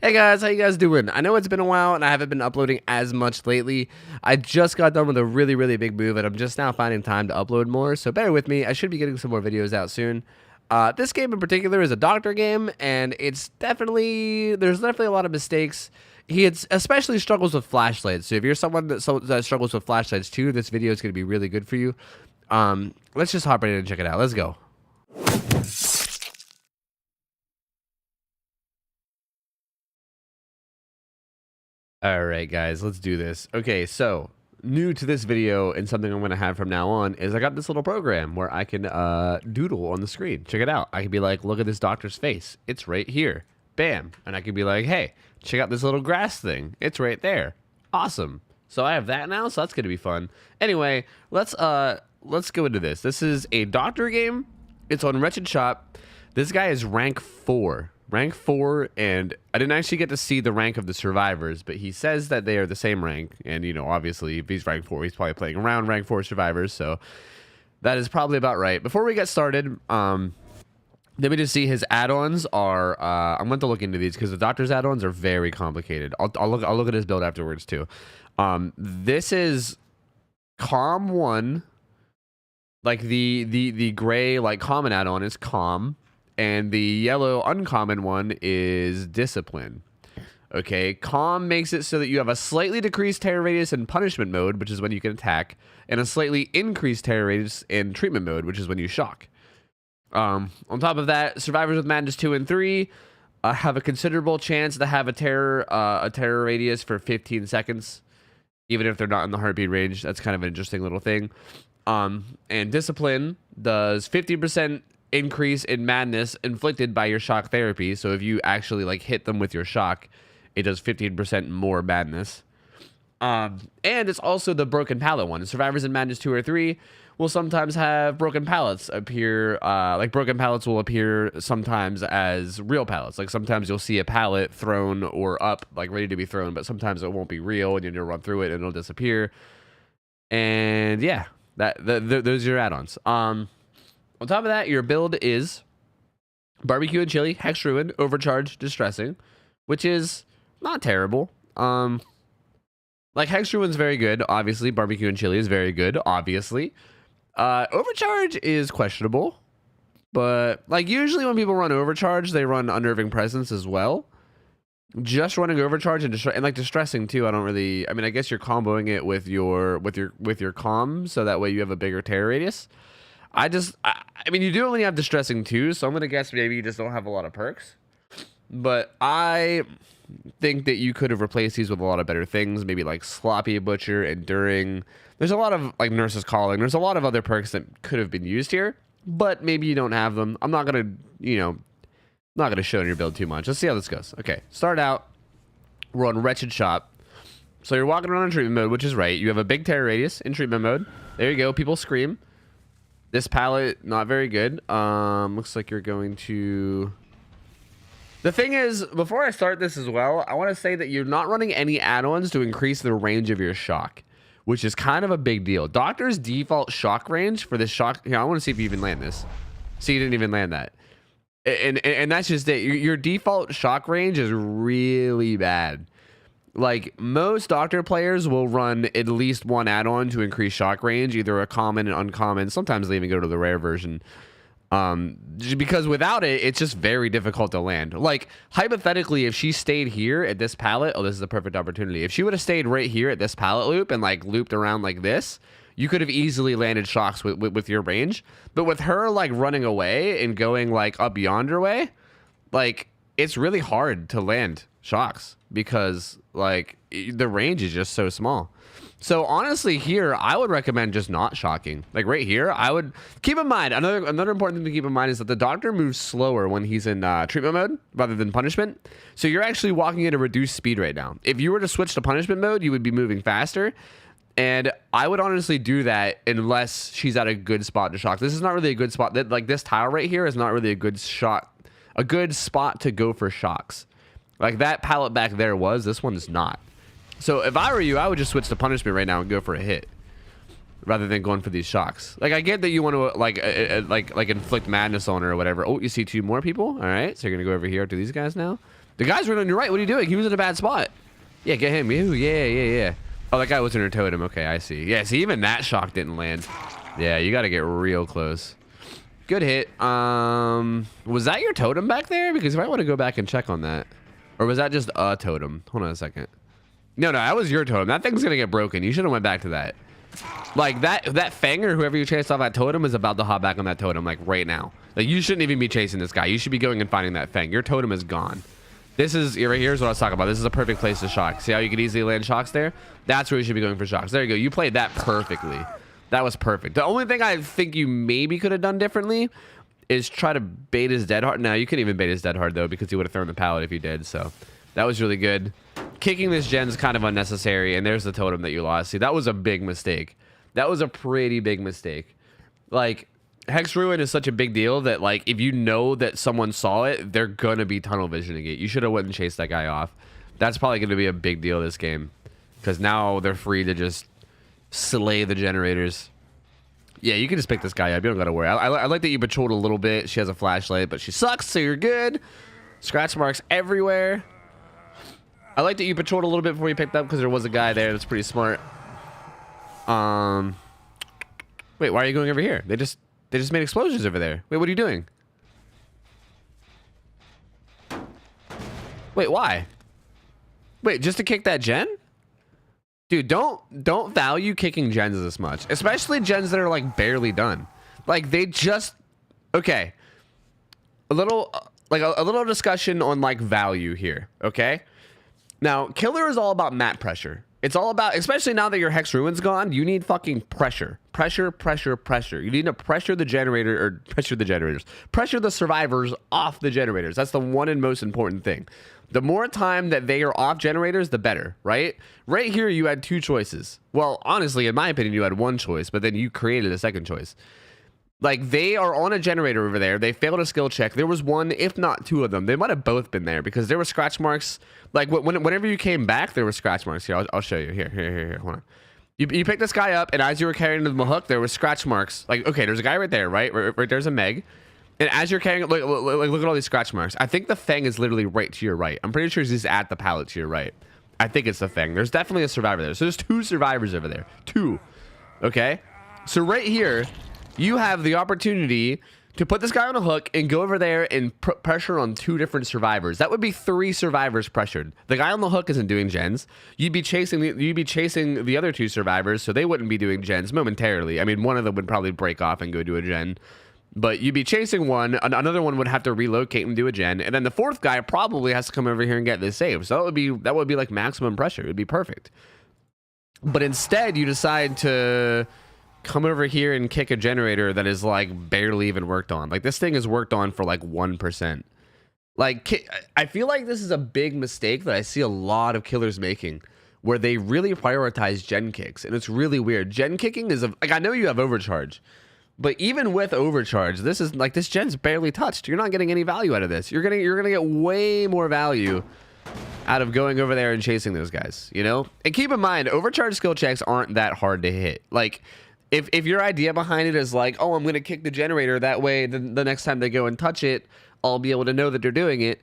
Hey guys, how you guys doing? I know it's been a while and I haven't been uploading as much lately. I just got done with a really big move and I'm just now finding time to upload more, so bear with me. I should be getting some more videos out soon. This game in particular is a doctor game, and there's definitely a lot of mistakes. He especially struggles with flashlights, so if you're someone that struggles with flashlights too, this video is going to be really good for you. Let's just hop right in and check it out. Let's go. Alright guys, let's do this. Okay, so new to this video and something I'm going to have from now on is I got this little program where I can doodle on the screen. Check it out. I can be like, look at this doctor's face. It's right here. Bam. And I can be like, hey, check out this little grass thing. It's right there. Awesome. So I have that now, so that's going to be fun. Anyway, let's go into this. This is a doctor game. It's on Wretched Shop. This guy is rank 4. Rank 4, and I didn't actually get to see the rank of the survivors, but he says that they are the same rank, and, you know, obviously, if he's rank 4, he's probably playing around rank 4 survivors, so that is probably about right. Before we get started, let me just see his add-ons are, I'm going to look into these, because the doctor's add-ons are very complicated. I'll look at his build afterwards, too. This is Calm 1, like, the gray, like, common add-on is Calm. And the yellow uncommon one is Discipline. Okay, Calm makes it so that you have a slightly decreased terror radius in punishment mode, which is when you can attack, and a slightly increased terror radius in treatment mode, which is when you shock. On top of that, survivors with madness 2 and 3 have a considerable chance to have a terror radius for 15 seconds, even if they're not in the heartbeat range. That's kind of an interesting little thing. And Discipline does 50% increase in madness inflicted by your shock therapy. So if you actually like hit them with your shock, it does 15% more madness. And it's also the broken pallet one. Survivors in madness 2 or 3 will sometimes have broken pallets appear. Like broken pallets will appear sometimes as real pallets. Like sometimes you'll see a pallet thrown or up, like ready to be thrown, but sometimes it won't be real, and you'll run through it and it'll disappear. And yeah, those are your add-ons. On top of that, your build is Barbecue and Chili, Hex Ruin, Overcharge, Distressing, which is not terrible. Like, Hex Ruin's very good, obviously. Barbecue and Chili is very good, obviously. Overcharge is questionable, but, like, usually when people run Overcharge, they run Unnerving Presence as well. Just running Overcharge and like Distressing too, I don't really... I mean, I guess you're comboing it with your Calm, so that way you have a bigger terror radius. I mean, you do only have Distressing too, so I'm going to guess maybe you just don't have a lot of perks. But I think that you could have replaced these with a lot of better things, maybe like Sloppy Butcher, Enduring. There's a lot of, like, Nurse's Calling. There's a lot of other perks that could have been used here, but maybe you don't have them. I'm not going to, you know, not going to show in your build too much. Let's see how this goes. Okay, start out. We're on Wretched Shop. So you're walking around in treatment mode, which is right. You have a big terror radius in treatment mode. There you go. People scream. This palette, not very good. Looks like you're going to... The thing is, before I start this as well, I want to say that you're not running any add-ons to increase the range of your shock, which is kind of a big deal. Doctor's default shock range for this shock... Here, I want to see if you even land this. See, you didn't even land that. And that's just it. Your default shock range is really bad. Like, most doctor players will run at least one add-on to increase shock range, either a common and uncommon. Sometimes they even go to the rare version. Because without it, it's just very difficult to land. Like, hypothetically, if she stayed here at this pallet, oh, this is the perfect opportunity. If she would have stayed right here at this pallet loop and, like, looped around like this, you could have easily landed shocks with your range. But with her, like, running away and going, like, up yonder way, like, it's really hard to land shocks because, like, the range is just so small. So honestly, here I would recommend just not shocking. Like right here, I would keep in mind another important thing to keep in mind is that the doctor moves slower when he's in treatment mode rather than punishment. So you're actually walking at a reduced speed right now. If you were to switch to punishment mode, you would be moving faster. And I would honestly do that unless she's at a good spot to shock. This is not really a good spot. Like this tile right here is not really a good spot to go for shocks. Like that pallet back there was, this one is not. So if I were you, I would just switch to punishment right now and go for a hit rather than going for these shocks. Like I get that you want to like inflict madness on her or whatever. Oh, you see 2 more people. All right, so you're gonna go over here to these guys now. The guy's right on your right. What are you doing? He was in a bad spot. Yeah, get him. Ew, yeah. Oh, that guy was in her totem. Okay, I see. Yeah, see, even that shock didn't land. Yeah, you got to get real close. Good hit. Was that your totem back there? Because if I want to go back and check on that. Or was that just a totem? Hold on a second. No, that was your totem. That thing's going to get broken. You should have went back to that. Like, that Fang or whoever you chased off that totem is about to hop back on that totem, like, right now. Like, you shouldn't even be chasing this guy. You should be going and finding that Fang. Your totem is gone. This is, right here's what I was talking about. This is a perfect place to shock. See how you could easily land shocks there? That's where you should be going for shocks. There you go. You played that perfectly. That was perfect. The only thing I think you maybe could have done differently is try to bait his dead hard. No, you couldn't even bait his dead hard, though, because he would have thrown the pallet if you did. So that was really good. Kicking this gen's kind of unnecessary, and there's the totem that you lost. See, that was a big mistake. That was a pretty big mistake. Like, Hex Ruin is such a big deal that, like, if you know that someone saw it, they're going to be tunnel visioning it. You should have went and chased that guy off. That's probably going to be a big deal this game, because now they're free to just slay the generators. Yeah, you can just pick this guy up. You don't got to worry. I like that you patrolled a little bit. She has a flashlight, but she sucks, so you're good. Scratch marks everywhere. I like that you patrolled a little bit before you picked up, because there was a guy there. That's pretty smart. Wait, why are you going over here? They just made explosions over there. Wait, what are you doing? Wait, why? Wait, just to kick that gen? Dude, don't value kicking gens this much, especially gens that are like barely done. Like they just okay. A little discussion on like value here, okay? Now, killer is all about map pressure. It's all about, especially now that your Hex Ruin's gone, you need fucking pressure. Pressure. You need to pressure the generator, or pressure the generators. Pressure the survivors off the generators. That's the one and most important thing. The more time that they are off generators, the better, right? Right here, you had two choices. Well, honestly, in my opinion, you had one choice, but then you created a second choice. Like, they are on a generator over there. They failed a skill check. There was one, if not two of them. They might have both been there because there were scratch marks. Like, whenever you came back, there were scratch marks. Here, I'll show you. Here. Hold on. You picked this guy up, and as you were carrying him to the hook, there were scratch marks. Like, okay, there's a guy right there, right? Right there's a Meg. And as you're carrying, look at all these scratch marks. I think the Fang is literally right to your right. I'm pretty sure he's at the pallet to your right. I think it's the Fang. There's definitely a survivor there. So there's two survivors over there. Two. Okay? So right here, you have the opportunity to put this guy on a hook and go over there and pressure on two different survivors. That would be three survivors pressured. The guy on the hook isn't doing gens. You'd be chasing the other two survivors, so they wouldn't be doing gens momentarily. I mean, one of them would probably break off and go do a gen. But you'd be chasing one, another one would have to relocate and do a gen, and then the fourth guy probably has to come over here and get this save. So that would be like maximum pressure. It would be perfect. But instead, you decide to come over here and kick a generator that is like barely even worked on. Like this thing is worked on for like 1%. Like I feel like this is a big mistake that I see a lot of killers making, where they really prioritize gen kicks, and it's really weird. Gen kicking is like, I know you have overcharge, but even with overcharge, this is like, this gen's barely touched. You're not getting any value out of this. You're gonna get way more value out of going over there and chasing those guys, you know? And keep in mind, overcharge skill checks aren't that hard to hit. Like if your idea behind it is like, oh, I'm gonna kick the generator, that way the next time they go and touch it, I'll be able to know that they're doing it.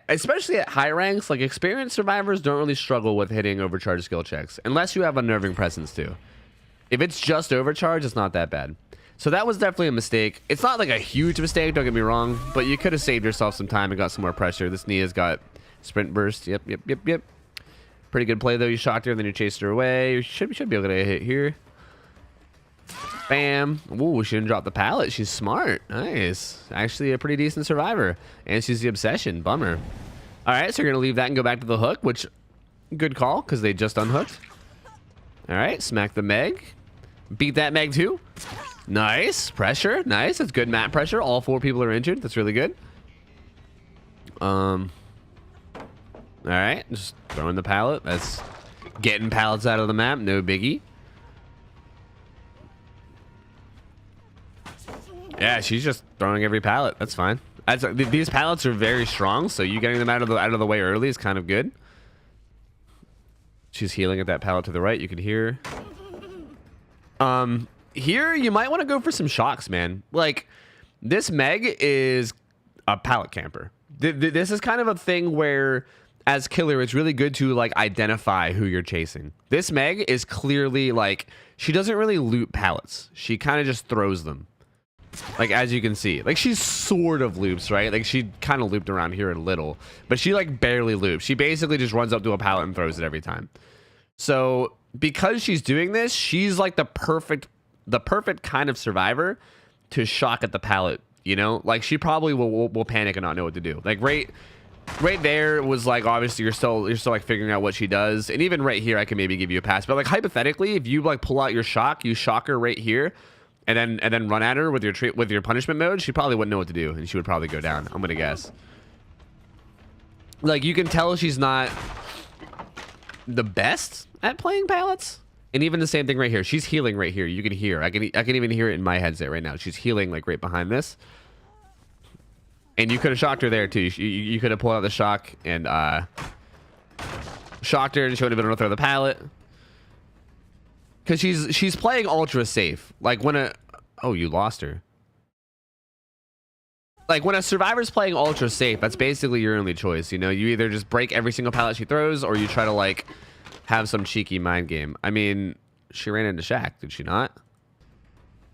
Especially at high ranks, like experienced survivors don't really struggle with hitting overcharge skill checks, unless you have unnerving presence too. If it's just overcharge, it's not that bad. So that was definitely a mistake. It's not like a huge mistake, don't get me wrong, but you could have saved yourself some time and got some more pressure. This Nia's got sprint burst. Yep. Pretty good play, though. You shocked her, then you chased her away. You should be able to get a hit here. Bam. Ooh, she didn't drop the pallet. She's smart. Nice. Actually a pretty decent survivor. And she's the obsession. Bummer. All right, so you're going to leave that and go back to the hook, which, good call, because they just unhooked. All right, smack the Meg. Beat that Meg, too. Nice. Pressure. Nice. That's good map pressure. All four people are injured. That's really good. All right. Just throwing the pallet. That's getting pallets out of the map. No biggie. Yeah, she's just throwing every pallet. That's fine. These pallets are very strong, so you getting them out of the way early is kind of good. She's healing at that pallet to the right. You can hear her. Here, you might want to go for some shocks, man. Like, this Meg is a pallet camper. This is kind of a thing where, as killer, it's really good to like identify who you're chasing. This Meg is clearly like, she doesn't really loot pallets. She kind of just throws them. Like, as you can see, like she's sort of loops, right? Like she kind of looped around here a little, but she like barely loops. She basically just runs up to a pallet and throws it every time. So because she's doing this, she's like the perfect kind of survivor to shock at the pallet, you know? Like she probably will panic and not know what to do. Like right there was like, obviously you're still like figuring out what she does. And even right here, I can maybe give you a pass, but like hypothetically, if you like pull out your shock, you shock her right here, and then run at her with your punishment mode, she probably wouldn't know what to do, and she would probably go down, I'm gonna guess. Like, you can tell she's not the best at playing pallets. And even the same thing right here. She's healing right here. You can hear. I can even hear it in my headset right now. She's healing like right behind this. And you could have shocked her there too. You could have pulled out the shock and shocked her, and she would have been able to throw the pallet. Because she's playing ultra safe. Like when oh, you lost her. Like when a survivor's playing ultra safe, that's basically your only choice. You know, you either just break every single pallet she throws, or you try to like have some cheeky mind game. I mean, she ran into Shaq, did she not?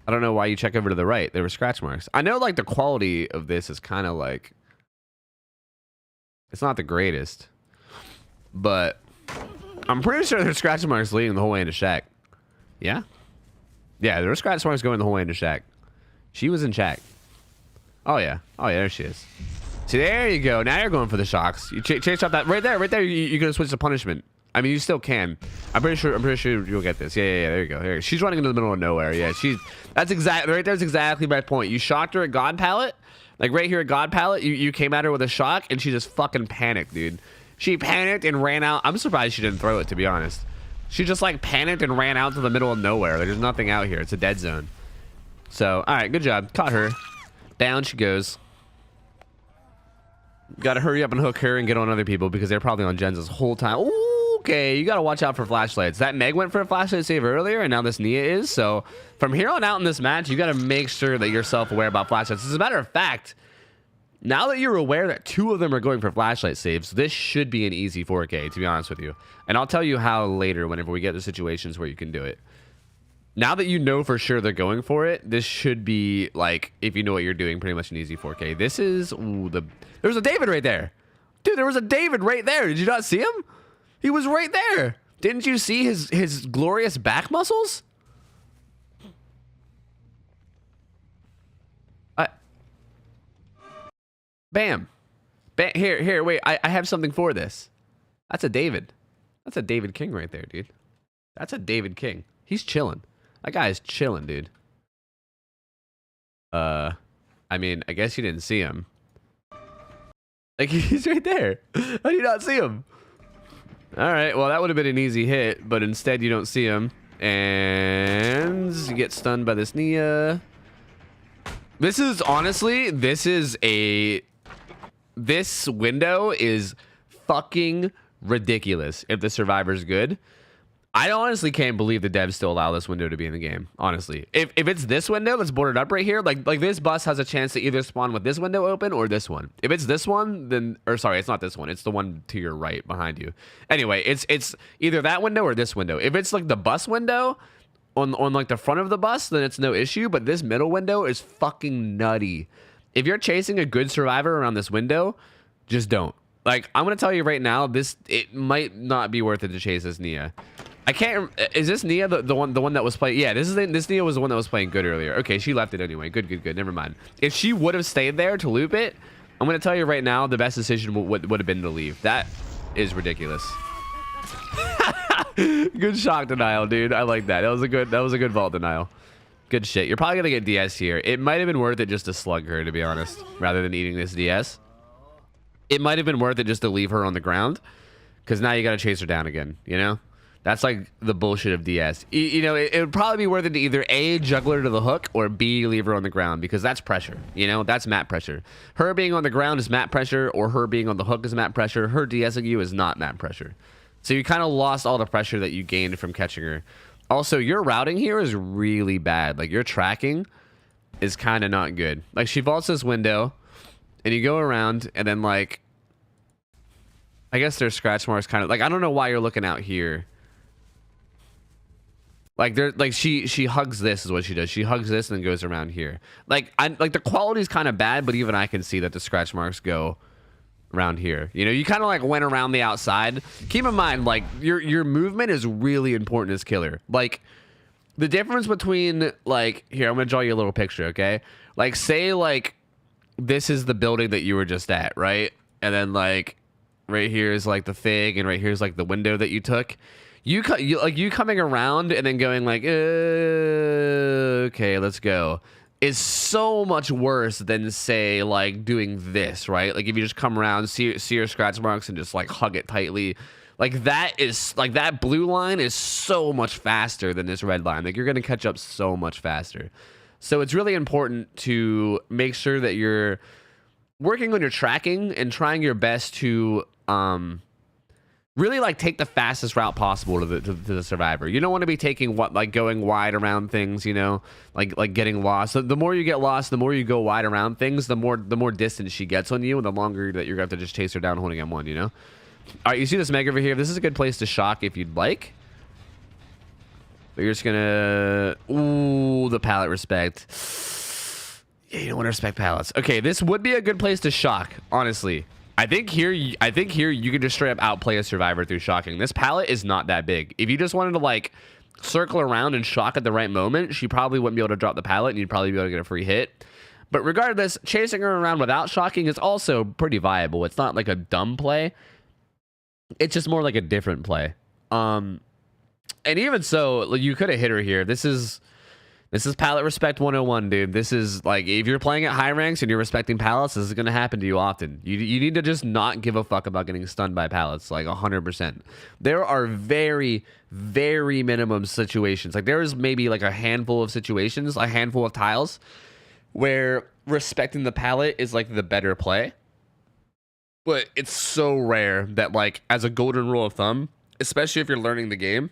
I don't know why you check over to the right. There were scratch marks. I know like the quality of this is kind of like, it's not the greatest, but I'm pretty sure there's scratch marks leading the whole way into Shaq. Yeah? Yeah, there were scratch marks going the whole way into Shaq. She was in Shaq. Oh yeah. Oh yeah, there she is. See, there you go. Now you're going for the shocks. You chase up that right there. You're gonna switch to punishment. I mean, you still can. I'm pretty sure you'll get this. Yeah. There you go. There. She's running into the middle of nowhere. Yeah, that's exactly right. There's exactly my point. You shocked her at God Pallet, like right here at God Pallet. You came at her with a shock, and she just fucking panicked, dude. She panicked and ran out. I'm surprised she didn't throw it, to be honest. She just like panicked and ran out to the middle of nowhere. There's nothing out here. It's a dead zone. So, all right, good job. Caught her. Down she goes. Got to hurry up and hook her and get on other people because they're probably on gens this whole time. Ooh, okay, you got to watch out for flashlights. That Meg went for a flashlight save earlier, and now this Nia is. So from here on out in this match, you got to make sure that you're self-aware about flashlights. As a matter of fact, now that you're aware that two of them are going for flashlight saves, this should be an easy 4K, to be honest with you. And I'll tell you how later whenever we get to situations where you can do it. Now that you know for sure they're going for it, this should be, like, if you know what you're doing, pretty much an easy 4K. This is... Ooh, there's a David right there. Dude, there was a David right there. Did you not see him? He was right there. Didn't you see his glorious back muscles? Bam. Here, wait. I have something for this. That's a David. That's a David King right there, dude. That's a David King. He's chilling. That guy is chilling, dude. I mean, I guess you didn't see him. Like, he's right there. How do you not see him? All right, well, that would have been an easy hit, but instead you don't see him. And you get stunned by this Nia. This is, honestly, this window is fucking ridiculous if the survivor's good. I honestly can't believe the devs still allow this window to be in the game, honestly. If it's this window that's boarded up right here, like this bus has a chance to either spawn with this window open or this one. If it's this one, then... Or sorry, it's not this one. It's the one to your right behind you. Anyway, it's either that window or this window. If it's like the bus window on like the front of the bus, then it's no issue. But this middle window is fucking nutty. If you're chasing a good survivor around this window, just don't. Like, I'm going to tell you right now, it might not be worth it to chase this Nia. I can't... Is this Nia the one that was playing... Yeah, this Nia was the one that was playing good earlier. Okay, she left it anyway. Good. Never mind. If she would have stayed there to loop it, I'm going to tell you right now, the best decision would have been to leave. That is ridiculous. Good shock denial, dude. I like that. That was a good vault denial. Good shit. You're probably going to get DS here. It might have been worth it just to slug her, to be honest, rather than eating this DS. It might have been worth it just to leave her on the ground, because now you got to chase her down again, you know? That's like the bullshit of DS. You know, it would probably be worth it to either A, juggle her to the hook, or B, leave her on the ground, because that's pressure. You know, that's map pressure. Her being on the ground is map pressure, or her being on the hook is map pressure. Her DSing you is not map pressure. So you kind of lost all the pressure that you gained from catching her. Also, your routing here is really bad. Like, your tracking is kind of not good. Like, she vaults this window, and you go around, and then like, I guess there's scratch marks kind of like, I don't know why you're looking out here. Like there, like she hugs this is what she does. She hugs this and then goes around here. Like the quality's kind of bad, but even I can see that the scratch marks go around here. You know, you kind of like went around the outside. Keep in mind, like your movement is really important as killer. Like the difference between like here, I'm gonna draw you a little picture, okay? Like say like this is the building that you were just at, right? And then like right here is like the thing, and right here is like the window that you took. You coming around and then going like, okay, let's go, is so much worse than say like doing this, right? Like if you just come around, see your scratch marks and just like hug it tightly, like that is like that blue line is so much faster than this red line. Like you're gonna catch up so much faster. So it's really important to make sure that you're working on your tracking and trying your best to really like take the fastest route possible to the survivor. You don't want to be taking going wide around things, you know, like getting lost. So the more you get lost, the more you go wide around things, the more distance she gets on you, and the longer that you're going to have to just chase her down holding M1, you know? All right, you see this Meg over here? This is a good place to shock if you'd like. But you're just gonna, ooh, the pallet respect. Yeah, you don't want to respect pallets. Okay, this would be a good place to shock, honestly. I think here you can just straight up outplay a survivor through shocking. This pallet is not that big. If you just wanted to like circle around and shock at the right moment, she probably wouldn't be able to drop the pallet, and you'd probably be able to get a free hit. But regardless, chasing her around without shocking is also pretty viable. It's not like a dumb play. It's just more like a different play. And even so, you could have hit her here. This is pallet respect 101, dude. This is like, if you're playing at high ranks and you're respecting pallets, this is going to happen to you often. You need to just not give a fuck about getting stunned by pallets, like 100%. There are very, very minimum situations. Like there is maybe like a handful of situations, a handful of tiles where respecting the pallet is like the better play. But it's so rare that like as a golden rule of thumb, especially if you're learning the game,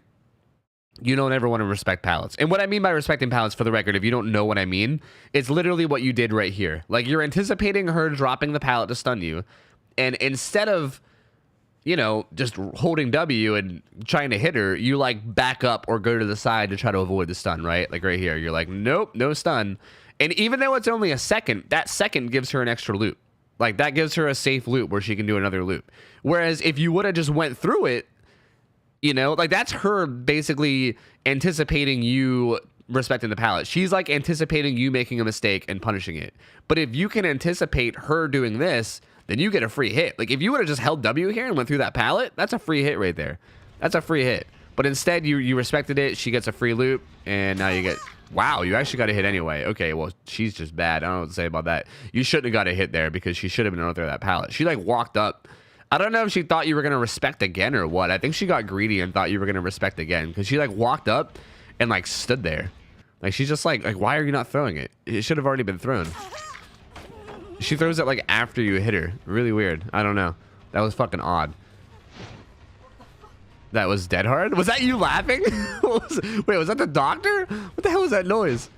you don't ever want to respect pallets. And what I mean by respecting pallets, for the record, if you don't know what I mean, it's literally what you did right here. Like you're anticipating her dropping the pallet to stun you, and instead of, you know, just holding W and trying to hit her, you like back up or go to the side to try to avoid the stun, right? Like right here, you're like, nope, no stun. And even though it's only a second, that second gives her an extra loop. Like that gives her a safe loop where she can do another loop. Whereas if you would have just went through it, you know, like that's her basically anticipating you respecting the pallet. She's like anticipating you making a mistake and punishing it. But if you can anticipate her doing this, then you get a free hit. Like if you would have just held W here and went through that pallet, that's a free hit right there. That's a free hit. But instead you respected it. She gets a free loop, and now you get, wow, you actually got a hit anyway. Okay, well, she's just bad. I don't know what to say about that. You shouldn't have got a hit there because she should have been able to throw that pallet. She like walked up. I don't know if she thought you were going to respect again or what. I think she got greedy and thought you were going to respect again, because she like walked up and like stood there. Like she's just like, why are you not throwing it? It should have already been thrown. She throws it like after you hit her. Really weird. I don't know. That was fucking odd. That was dead hard? Was that you laughing? Wait, was that the doctor? What the hell was that noise?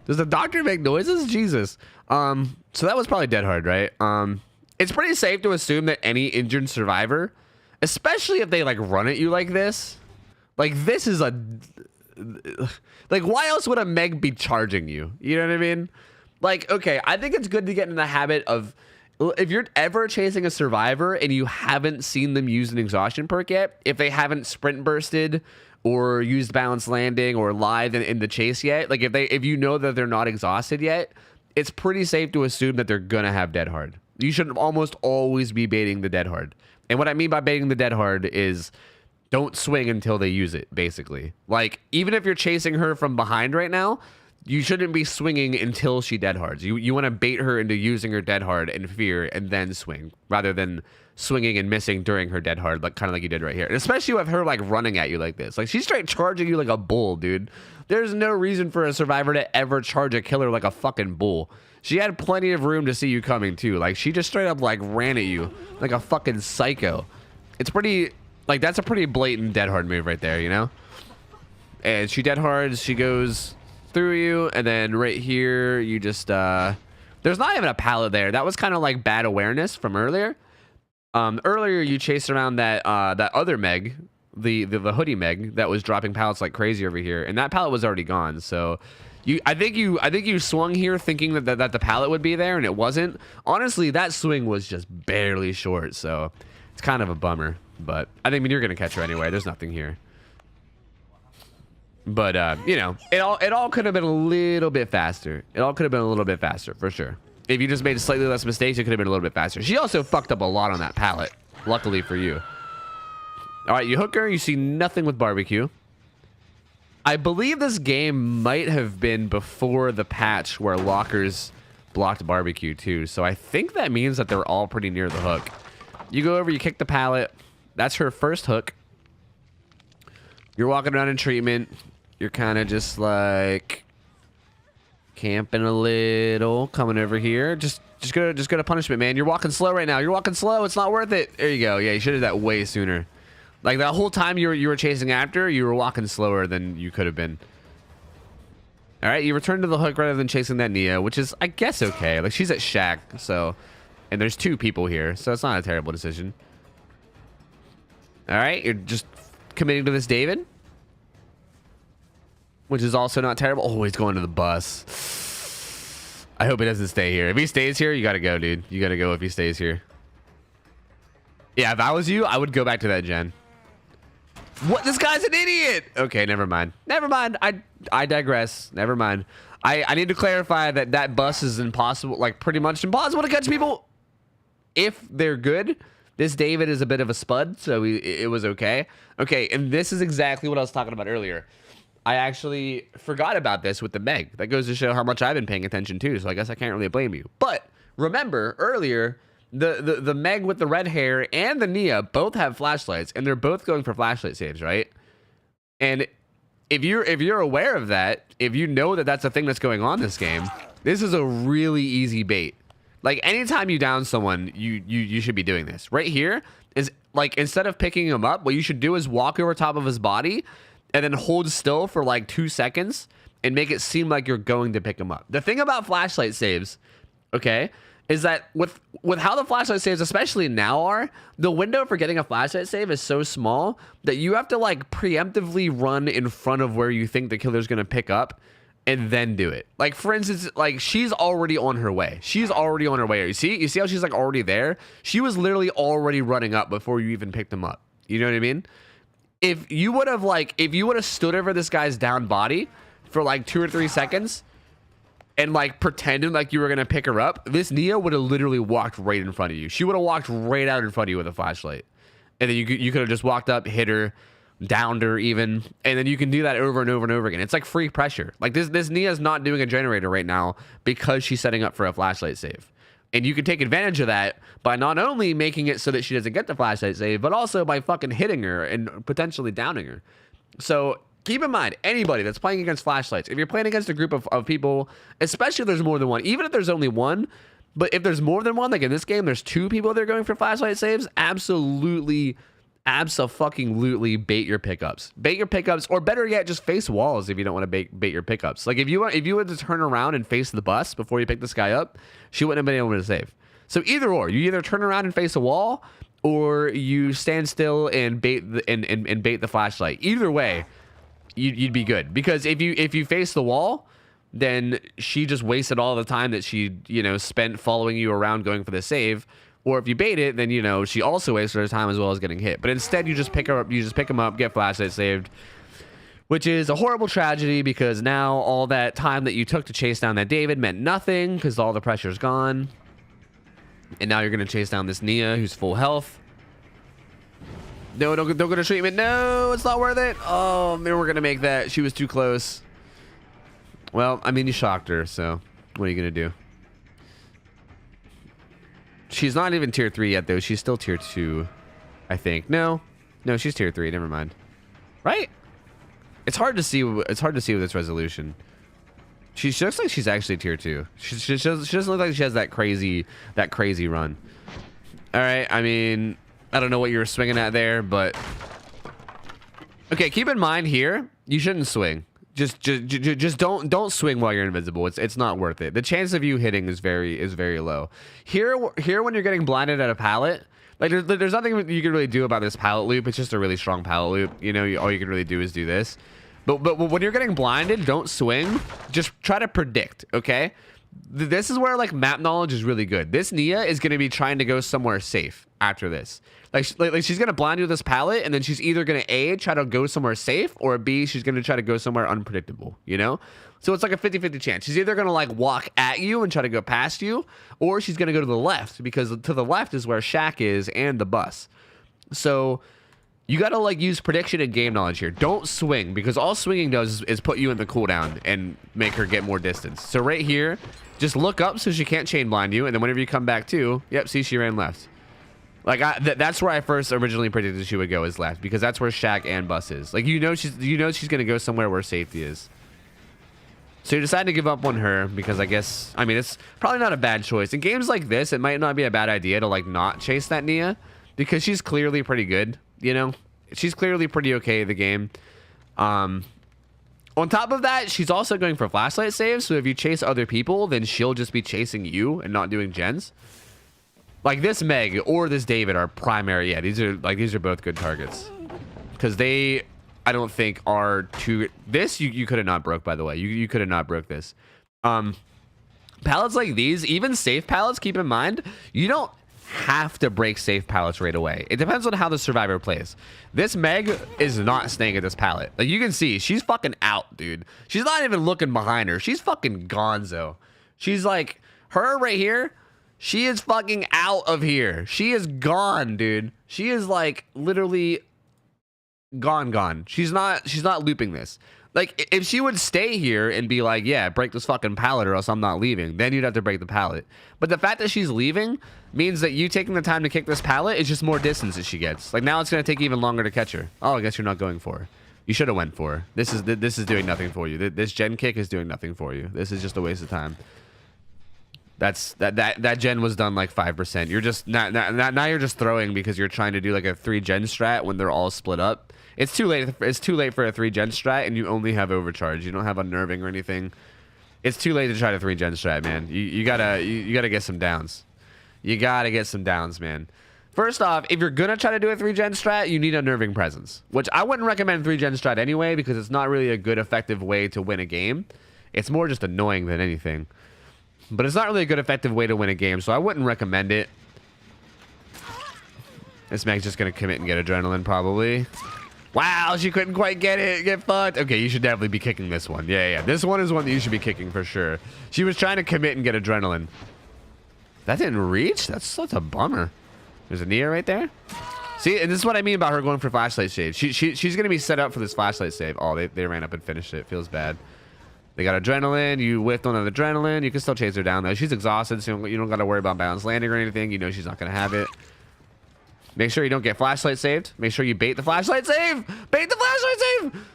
Does the doctor make noises? Jesus. So that was probably dead hard, right? It's pretty safe to assume that any injured survivor, especially if they like run at you like this is a, like why else would a Meg be charging you? You know what I mean? Like, okay, I think it's good to get in the habit of, if you're ever chasing a survivor and you haven't seen them use an exhaustion perk yet, if they haven't sprint bursted or used balanced landing or lied in the chase yet, like if you know that they're not exhausted yet, it's pretty safe to assume that they're gonna have dead hard. You should almost always be baiting the dead hard. And what I mean by baiting the dead hard is don't swing until they use it, basically. Like, even if you're chasing her from behind right now, you shouldn't be swinging until she dead hards. You want to bait her into using her dead hard in fear and then swing, rather than swinging and missing during her dead hard, like kind of like you did right here. And especially with her like running at you like this. Like she's straight charging you like a bull, dude. There's no reason for a survivor to ever charge a killer like a fucking bull. She had plenty of room to see you coming too. Like she just straight up like ran at you like a fucking psycho. It's pretty, like that's a pretty blatant dead hard move right there, you know? And she dead hard, she goes through you, and then right here you just There's not even a pallet there. That was kind of like bad awareness from earlier. Earlier you chased around that that other Meg, the hoodie Meg that was dropping pallets like crazy over here, and that pallet was already gone. So I think you swung here thinking that the pallet would be there, and it wasn't. Honestly, that swing was just barely short, so it's kind of a bummer. But I think you're gonna catch her anyway. There's nothing here. But you know, it all could have been a little bit faster. It all could have been a little bit faster for sure. If you just made slightly less mistakes, it could have been a little bit faster. She also fucked up a lot on that pallet, luckily for you. All right, you hook her. You see nothing with barbecue. I believe this game might have been before the patch where lockers blocked barbecue too. So I think that means that they're all pretty near the hook. You go over, you kick the pallet. That's her first hook. You're walking around in treatment. You're kind of just like camping a little, coming over here. Just go to punishment, man. You're walking slow right now. You're walking slow. It's not worth it. There you go. Yeah, you should have that way sooner. Like the whole time you were chasing after, you were walking slower than you could have been. All right, you return to the hook rather than chasing that Nia, which is, I guess, okay. Like she's at Shack, so, and there's 2 people here, so it's not a terrible decision. All right, you're just committing to this David, which is also not terrible. Oh, he's going to the bus. I hope he doesn't stay here. If he stays here, you gotta go, dude. You gotta go if he stays here. Yeah, if I was you, I would go back to that gen. What? This guy's an idiot. Okay, never mind. Never mind. I digress. Never mind. I need to clarify that bus is impossible, like pretty much impossible to catch people if they're good. This David is a bit of a spud, so it was okay. Okay, and this is exactly what I was talking about earlier. I actually forgot about this with the Meg. That goes to show how much I've been paying attention too, so I guess I can't really blame you. But remember earlier, the Meg with the red hair and the Nia both have flashlights, and they're both going for flashlight saves, right? And if you're aware of that, if you know that that's a thing that's going on in this game, this is a really easy bait. Like anytime you down someone, you should be doing this. Right here is like, instead of picking him up, what you should do is walk over top of his body and then hold still for like 2 seconds and make it seem like you're going to pick him up. The thing about flashlight saves, okay, is that with how the flashlight saves, especially now, are the window for getting a flashlight save is so small that you have to like preemptively run in front of where you think the killer's gonna pick up and then do it. Like for instance, like she's already on her way. She's already on her way. You see how she's like already there? She was literally already running up before you even picked him up. You know what I mean? If you would have stood over this guy's down body for like 2 or 3 seconds and like pretended like you were gonna pick her up, this Nia would have literally walked right in front of you. She would have walked right out in front of you with a flashlight, and then you could have just walked up, hit her, downed her even, and then you can do that over and over and over again. It's like free pressure. Like this Nia's not doing a generator right now because she's setting up for a flashlight save. And you can take advantage of that by not only making it so that she doesn't get the flashlight save, but also by fucking hitting her and potentially downing her. So keep in mind, anybody that's playing against flashlights, if you're playing against a group of people, especially if there's more than one, even if there's only one, but if there's more than one, like in this game, there's 2 people that are going for flashlight saves, absolutely bait your pickups. Bait your pickups, or better yet, just face walls if you don't want to bait your pickups. Like if you were to turn around and face the bus before you pick this guy up, she wouldn't have been able to save. So either or, you either turn around and face a wall, or you stand still and bait the flashlight. Either way, you'd be good, because if you face the wall, then she just wasted all the time that she spent following you around going for the save. Or if you bait it, then, she also wasted her time as well as getting hit. But instead, you just pick her up, him up, get flashlight saved, which is a horrible tragedy, because now all that time that you took to chase down that David meant nothing because all the pressure's gone. And now you're going to chase down this Nia who's full health. No, don't go to treatment. No, it's not worth it. Oh, maybe we're going to make that. She was too close. Well, I mean, you shocked her, so what are you going to do? She's not even tier 3 yet, though. She's still tier 2, I think. No, she's tier 3. Never mind. Right? It's hard to see. It's hard to see with this resolution. She looks like she's actually tier 2. She doesn't look like she has that crazy run. All right. I mean, I don't know what you were swinging at there, but okay. Keep in mind here, you shouldn't swing. just don't swing while you're invisible. It's not worth it. The chance of you hitting is very low. Here when you're getting blinded at a pallet, like there's nothing you can really do about this pallet loop. It's just a really strong pallet loop. You know, all you can really do is do this. But when you're getting blinded, don't swing. Just try to predict, okay? This is where like map knowledge is really good. This Nia is going to be trying to go somewhere safe after this. Like she's going to blind you with this pallet, and then she's either going to A, try to go somewhere safe, or B, she's going to try to go somewhere unpredictable, you know? So it's like a 50-50 chance. She's either going to like walk at you and try to go past you, or she's going to go to the left, because to the left is where Shaq is and the bus. So you got to like use prediction and game knowledge here. Don't swing, because all swinging does is put you in the cooldown and make her get more distance. So right here, just look up so she can't chain blind you, and then whenever you come back to, yep, see, she ran left. Like that's where I first originally predicted she would go, is left, because that's where Shaq and bus is. Like, you know she's gonna go somewhere where safety is. So you decide to give up on her because I mean it's probably not a bad choice. In games like this, it might not be a bad idea to like not chase that Nia, because she's clearly pretty good. You know, she's clearly pretty okay at the game. On top of that, she's also going for flashlight saves. So if you chase other people, then she'll just be chasing you and not doing gens. Like this Meg or this David are primary. Yeah, these are both good targets, because they, I don't think, are too. This you could have not broke, by the way. You could have not broke this. Pallets like these, even safe pallets, keep in mind, you don't have to break safe pallets right away. It depends on how the survivor plays. This Meg is not staying at this pallet. Like, you can see, she's fucking out, dude. She's not even looking behind her. She's fucking gonzo. She's like, her right here, she is fucking out of here. She is gone, dude. She is like literally gone. She's not looping this. Like, if she would stay here and be like, yeah, break this fucking pallet or else I'm not leaving, then you'd have to break the pallet. But the fact that she's leaving means that you taking the time to kick this pallet is just more distance that she gets. Like, now it's going to take even longer to catch her. Oh, I guess you're not going for her. You should have went for her. This is doing nothing for you. This gen kick is doing nothing for you. This is just a waste of time. That gen was done like 5%. You're just now you're just throwing because you're trying to do like a 3 gen strat when they're all split up. It's too late. It's too late for a 3 gen strat, and you only have overcharge. You don't have unnerving or anything. It's too late to try to 3 gen strat, man. You gotta get some downs. You gotta get some downs, man. First off, if you're gonna try to do a 3 gen strat, you need unnerving presence, which I wouldn't recommend 3 gen strat anyway, because it's not really a good effective way to win a game. It's more just annoying than anything. But it's not really a good effective way to win a game, so I wouldn't recommend it. This Meg's just gonna commit and get adrenaline, probably. Wow, she couldn't quite get it. Get fucked. Okay, you should definitely be kicking this one. Yeah. This one is one that you should be kicking for sure. She was trying to commit and get adrenaline. That didn't reach? That's such a bummer. There's a Nia right there. See, and this is what I mean about her going for flashlight save. She's gonna be set up for this flashlight save. Oh, they ran up and finished it. Feels bad. They got adrenaline. You whiffed on an adrenaline. You can still chase her down, though. She's exhausted, so you don't got to worry about balance landing or anything. You know she's not going to have it. Make sure you don't get flashlight saved. Make sure you bait the flashlight save. Bait the flashlight save.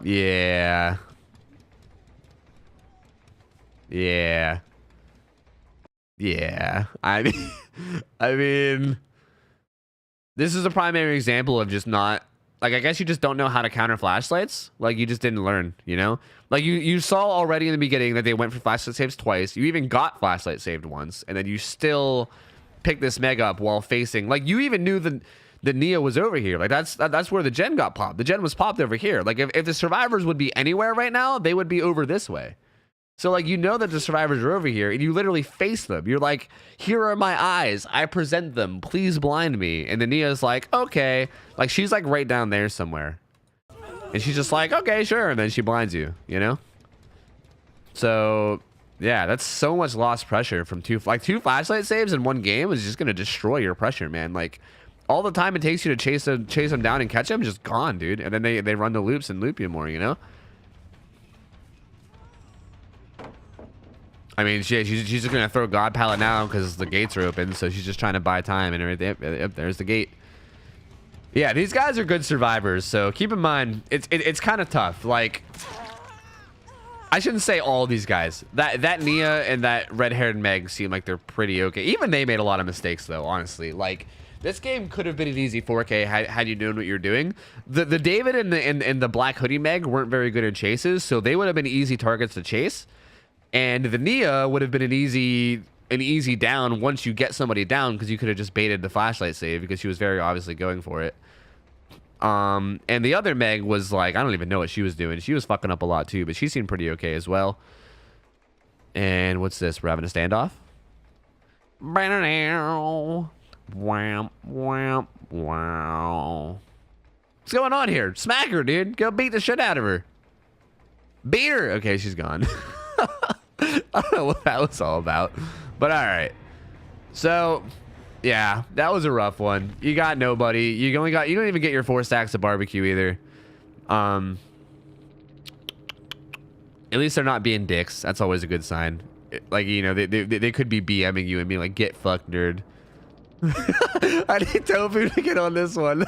Yeah. I mean, this is a primary example of just not. Like, I guess you just don't know how to counter flashlights. Like, you just didn't learn, you know? Like, you saw already in the beginning that they went for flashlight saves twice. You even got flashlight saved once. And then you still picked this Meg up while facing... Like, you even knew the Nia was over here. Like, that's where the gen got popped. The gen was popped over here. Like, if the survivors would be anywhere right now, they would be over this way. So, like, you know that the survivors are over here, and you literally face them. You're like, here are my eyes. I present them. Please blind me. And the Nia's like, okay. Like, she's, like, right down there somewhere. And she's just like, okay, sure. And then she blinds you, you know? So, yeah, that's so much lost pressure from two flashlight saves in one game is just going to destroy your pressure, man. Like, all the time it takes you to chase them down and catch them, just gone, dude. And then they run the loops and loop you more, you know? I mean, she's just going to throw God Pallet now because the gates are open, so she's just trying to buy time, and everything. Yep, there's the gate. Yeah, these guys are good survivors, so keep in mind, it's kind of tough. Like, I shouldn't say all these guys. That Nia and that red-haired Meg seem like they're pretty okay. Even they made a lot of mistakes, though, honestly. Like, This game could have been an easy 4K had you known what you're doing. The David and the Black Hoodie Meg weren't very good at chases, so they would have been easy targets to chase. And the Nia would have been an easy down once you get somebody down, because you could have just baited the flashlight save because she was very obviously going for it. And the other Meg was like, I don't even know what she was doing. She was fucking up a lot too, but she seemed pretty okay as well. And what's this? We're having a standoff. Wow. What's going on here? Smack her, dude. Go beat the shit out of her. Beat her. Okay, she's gone. I don't know what that was all about, but all right. So, yeah, that was a rough one. You got nobody. You don't even get your 4 stacks of barbecue either. At least they're not being dicks. That's always a good sign. Like, you know, they could be BMing you and being like, get fucked, nerd. I need Tofu to get on this one.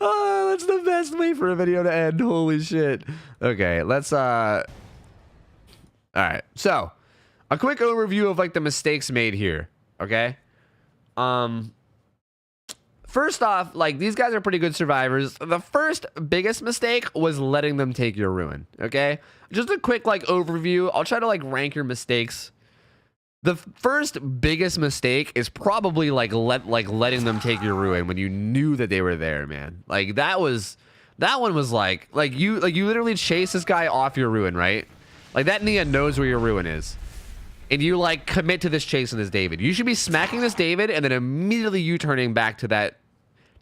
Oh, that's the best way for a video to end. Holy shit. Okay, let's all right, so a quick overview of like the mistakes made here. Okay, first off, like, these guys are pretty good survivors. The first biggest mistake was letting them take your ruin. Okay, just a quick like overview. I'll try to like rank your mistakes. The first biggest mistake is probably like letting them take your ruin when you knew that they were there, man. Like that one was like you literally chase this guy off your ruin, right? Like that Nia knows where your ruin is, and you like commit to this chase in this David. You should be smacking this David and then immediately you turning back to that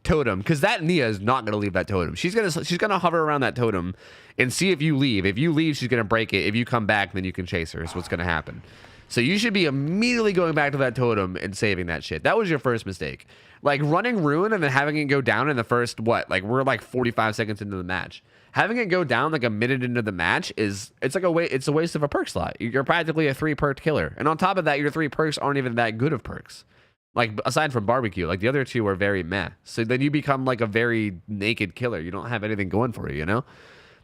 totem, because that Nia is not gonna leave that totem. She's gonna hover around that totem and see if you leave. If you leave, she's gonna break it. If you come back, then you can chase her. Is what's gonna happen. So you should be immediately going back to that totem and saving that shit. That was your first mistake. Like running ruin and then having it go down in the first, what? Like we're like 45 seconds into the match. Having it go down like a minute into the match it's a waste of a perk slot. You're practically a 3 perk killer. And on top of that, your 3 perks aren't even that good of perks. Like aside from barbecue, like the other 2 are very meh. So then you become like a very naked killer. You don't have anything going for you, you know?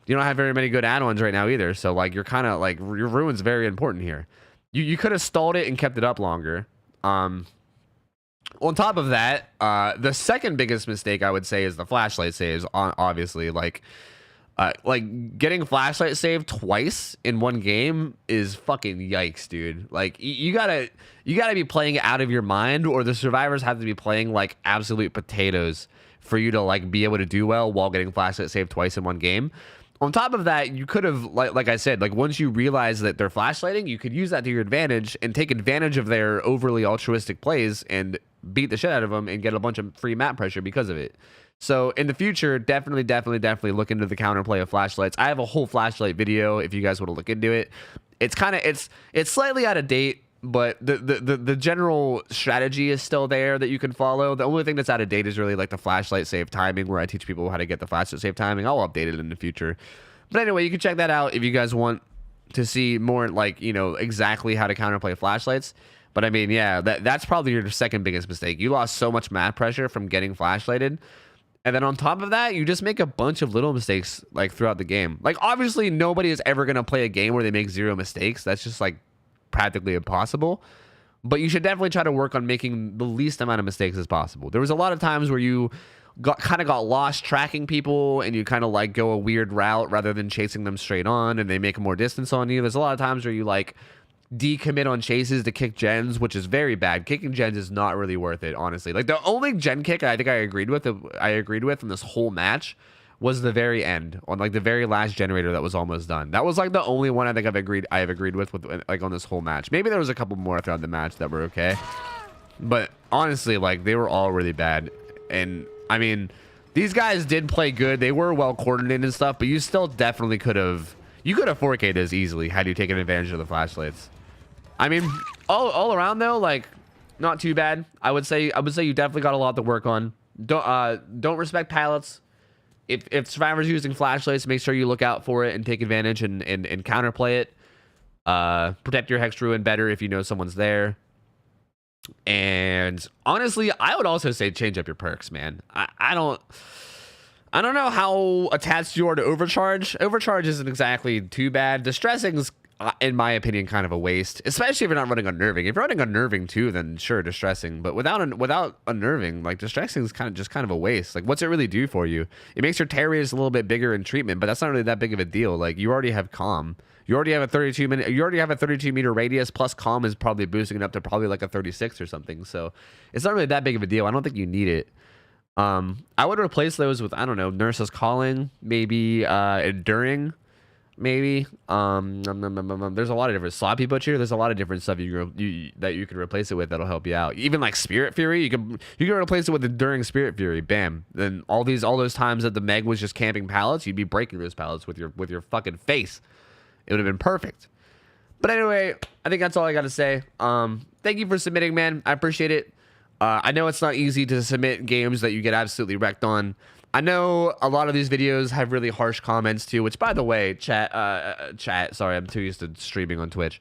You don't have very many good add-ons right now either. So like you're kind of like, your ruin's very important here. You could have stalled it and kept it up longer. On top of that, the second biggest mistake I would say is the flashlight saves. Obviously, like getting flashlight saved twice in one game is fucking yikes, dude. Like you gotta be playing out of your mind, or the survivors have to be playing like absolute potatoes for you to like be able to do well while getting flashlight saved twice in one game. On top of that, you could have, like I said, like once you realize that they're flashlighting, you could use that to your advantage and take advantage of their overly altruistic plays and beat the shit out of them and get a bunch of free map pressure because of it. So in the future, definitely look into the counterplay of flashlights. I have a whole flashlight video if you guys want to look into it. It's slightly out of date, but the general strategy is still there that you can follow. The only thing that's out of date is really like the flashlight save timing, where I teach people how to get the flashlight save timing. I'll update it in the future. But anyway, you can check that out if you guys want to see more, like, you know, exactly how to counterplay flashlights. But I mean, yeah, that's probably your second biggest mistake. You lost so much map pressure from getting flashlighted. And then on top of that, you just make a bunch of little mistakes like throughout the game. Like obviously nobody is ever going to play a game where they make 0 mistakes. That's just like practically impossible, but you should definitely try to work on making the least amount of mistakes as possible. There was a lot of times where you got lost tracking people and you kind of like go a weird route rather than chasing them straight on, and they make more distance on you. There's a lot of times where you like decommit on chases to kick gens, which is very bad. Kicking gens is not really worth it, honestly. Like the only gen kick I think I agreed with in this whole match was the very end, on like the very last generator that was almost done. That was like the only one I think I have agreed with like on this whole match. Maybe there was a couple more throughout the match that were okay, but honestly, like they were all really bad. And I mean, these guys did play good. They were well coordinated and stuff, but you still definitely could have 4K'd this easily had you taken advantage of the flashlights. I mean, all around though, like not too bad. I would say you definitely got a lot to work on. Don't respect pallets. If survivors using flashlights, make sure you look out for it and take advantage and counterplay it. Protect your hex ruin better if you know someone's there. And honestly, I would also say change up your perks, man. I don't know how attached you are to overcharge. Overcharge isn't exactly too bad. Distressing's in my opinion, kind of a waste, especially if you're not running unnerving. If you're running unnerving too, then sure, distressing. But without unnerving, like distressing is kind of a waste. Like, what's it really do for you? It makes your tear radius a little bit bigger in treatment, but that's not really that big of a deal. Like, you already have calm. You already have a 32-meter radius, plus calm is probably boosting it up to probably like a 36 or something. So it's not really that big of a deal. I don't think you need it. I would replace those with, I don't know, Nurse's Calling, maybe Enduring, maybe. There's a lot of different Sloppy Butcher. There's a lot of different stuff that you can replace it with that'll help you out. Even like Spirit Fury, you can replace it with Enduring Spirit Fury. Bam. Then all those times that the Meg was just camping pallets, you'd be breaking those pallets with your fucking face. It would have been perfect. But anyway, I think that's all I got to say. Thank you for submitting, man. I appreciate it. I know it's not easy to submit games that you get absolutely wrecked on. I know a lot of these videos have really harsh comments too, which, by the way, chat, sorry, I'm too used to streaming on Twitch.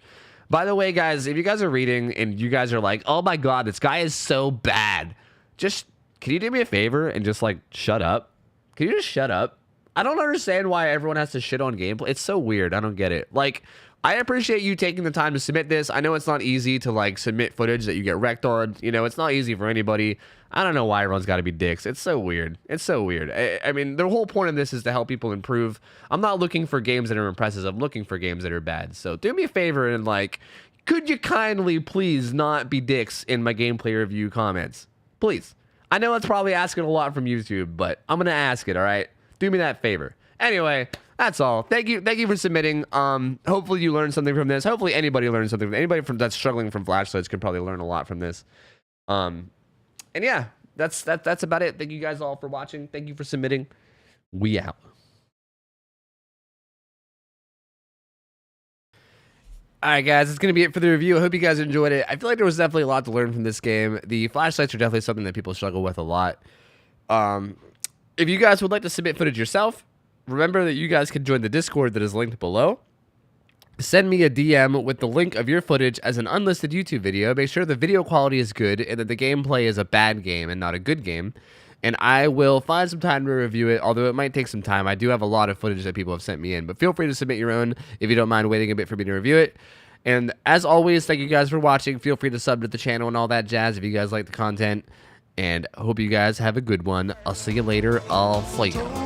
By the way, guys, if you guys are reading and you guys are like, oh my God, this guy is so bad, just, can you do me a favor and just like shut up? Can you just shut up? I don't understand why everyone has to shit on gameplay. It's so weird. I don't get it. Like, I appreciate you taking the time to submit this. I know it's not easy to like submit footage that you get wrecked on. You know, it's not easy for anybody. I don't know why everyone's got to be dicks. It's so weird. It's so weird. I mean, the whole point of this is to help people improve. I'm not looking for games that are impressive. I'm looking for games that are bad. So do me a favor and like, could you kindly please not be dicks in my gameplay review comments? Please. I know it's probably asking a lot from YouTube, but I'm going to ask it, all right? Do me that favor. Anyway, that's all. Thank you for submitting. Hopefully you learned something from this. Hopefully anybody learned something. Anybody that's struggling from flashlights can probably learn a lot from this. And yeah, that's about it. Thank you guys all for watching. Thank you for submitting. We out. All right, guys, it's going to be it for the review. I hope you guys enjoyed it. I feel like there was definitely a lot to learn from this game. The flashlights are definitely something that people struggle with a lot. If you guys would like to submit footage yourself, remember that you guys can join the Discord that is linked below. Send me a DM with the link of your footage as an unlisted YouTube video. Make sure the video quality is good and that the gameplay is a bad game and not a good game. And I will find some time to review it, although it might take some time. I do have a lot of footage that people have sent me in, but feel free to submit your own if you don't mind waiting a bit for me to review it. And as always, thank you guys for watching. Feel free to sub to the channel and all that jazz if you guys like the content. And hope you guys have a good one. I'll see you later. I'll see you.